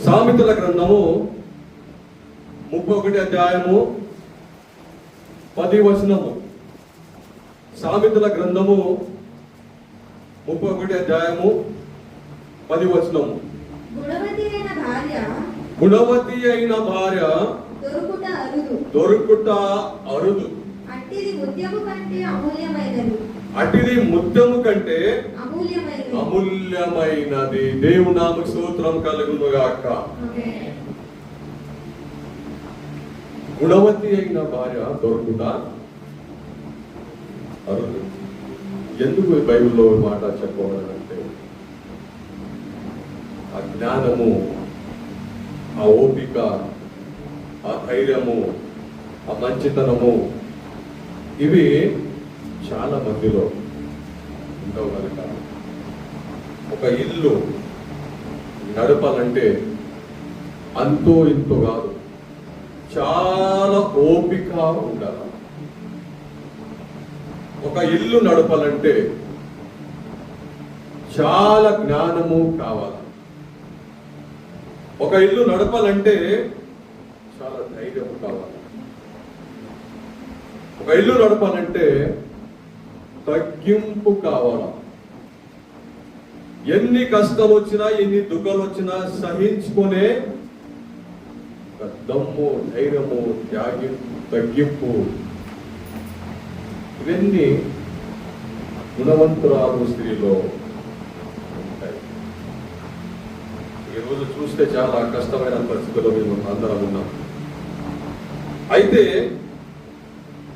సామెతల గ్రంథము 31 అధ్యాయము 10 వచనము. సామెతల గ్రంథము 31 అధ్యాయము 10 వచనము. గుణవతి అయిన భార్య దొరుకుట అరుదు. అట్టిది ముత్యము కంటే అమూల్యమైనది. దేవుని నామముకు స్తోత్రం కలుగును గాక. గుణవతి అయిన భార్య దొరుకుట అరుదు. ఎందుకు బైబిల్లో మాట చెప్పవాలంటే ఆ జ్ఞానము, ఆ ఓపిక, ఆ ధైర్యము, ఆ మంచితనము ఇవి చాలా మందిలో ఉండవు కనుక ఒక ఇల్లు నడపాలంటే అంతో ఇంతో కాదు, చాలా ఓపిక ఉండాలి. ఒక ఇల్లు నడపాలంటే చాలా జ్ఞానము కావాలి. ఒక ఇల్లు నడపాలంటే చాలా ధైర్యము కావాలి. ఒక ఇల్లు నడపాలంటే తగ్గింపు కావాలా. ఎన్ని కష్టాలు వచ్చినా, ఎన్ని దుఃఖాలు వచ్చినా సహించుకునే దమ్ము, ధైర్యము, తగ్గింపు ఇవన్నీ గుణవంతురాలు స్త్రీలో ఉంటాయి. ఈరోజు చూస్తే చాలా కష్టమైన పరిస్థితుల్లో మేము అందరం ఉన్నాం. అయితే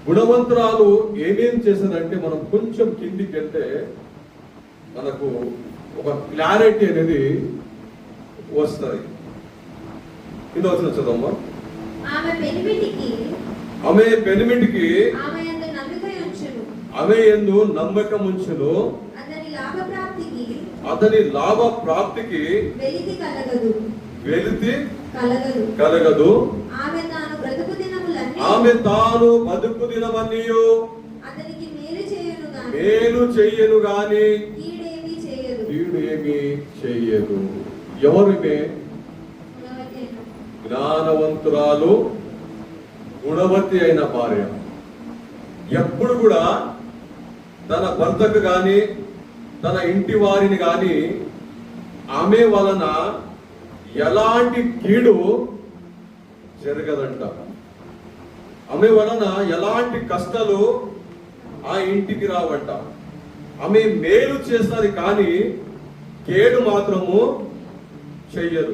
గుణవంతురాలు ఏమేం చేసిందంటే మనం కొంచెం కిందికి వెళ్తే మనకు ఒక క్లారిటీ అనేది వస్తుంది. ఇది వచ్చిన చదమ్మా. ఆమె పెనిమిటికి ఆమె యందు నమ్మకం ఉంచును, అతని లాభ ప్రాప్తికి వెలితి కలగదు. ఆమె తాను బతుకు దినమన్నీయు మేలు చెయ్యను గాని కీడు ఏమి చెయ్యదు. ఎవరిమే? జ్ఞానవంతురాలు, గుణవతి అయిన భార్య. ఎప్పుడు కూడా తన భర్తకు గాని, తన ఇంటి వారిని గాని ఆమె వలన ఎలాంటి కీడు జరగదంట. ఆమె వలన ఎలాంటి కష్టాలు ఆ ఇంటికి రావంట. ఆమె మేలు చేస్తారు కానీ కేడు మాత్రము చెయ్యరు.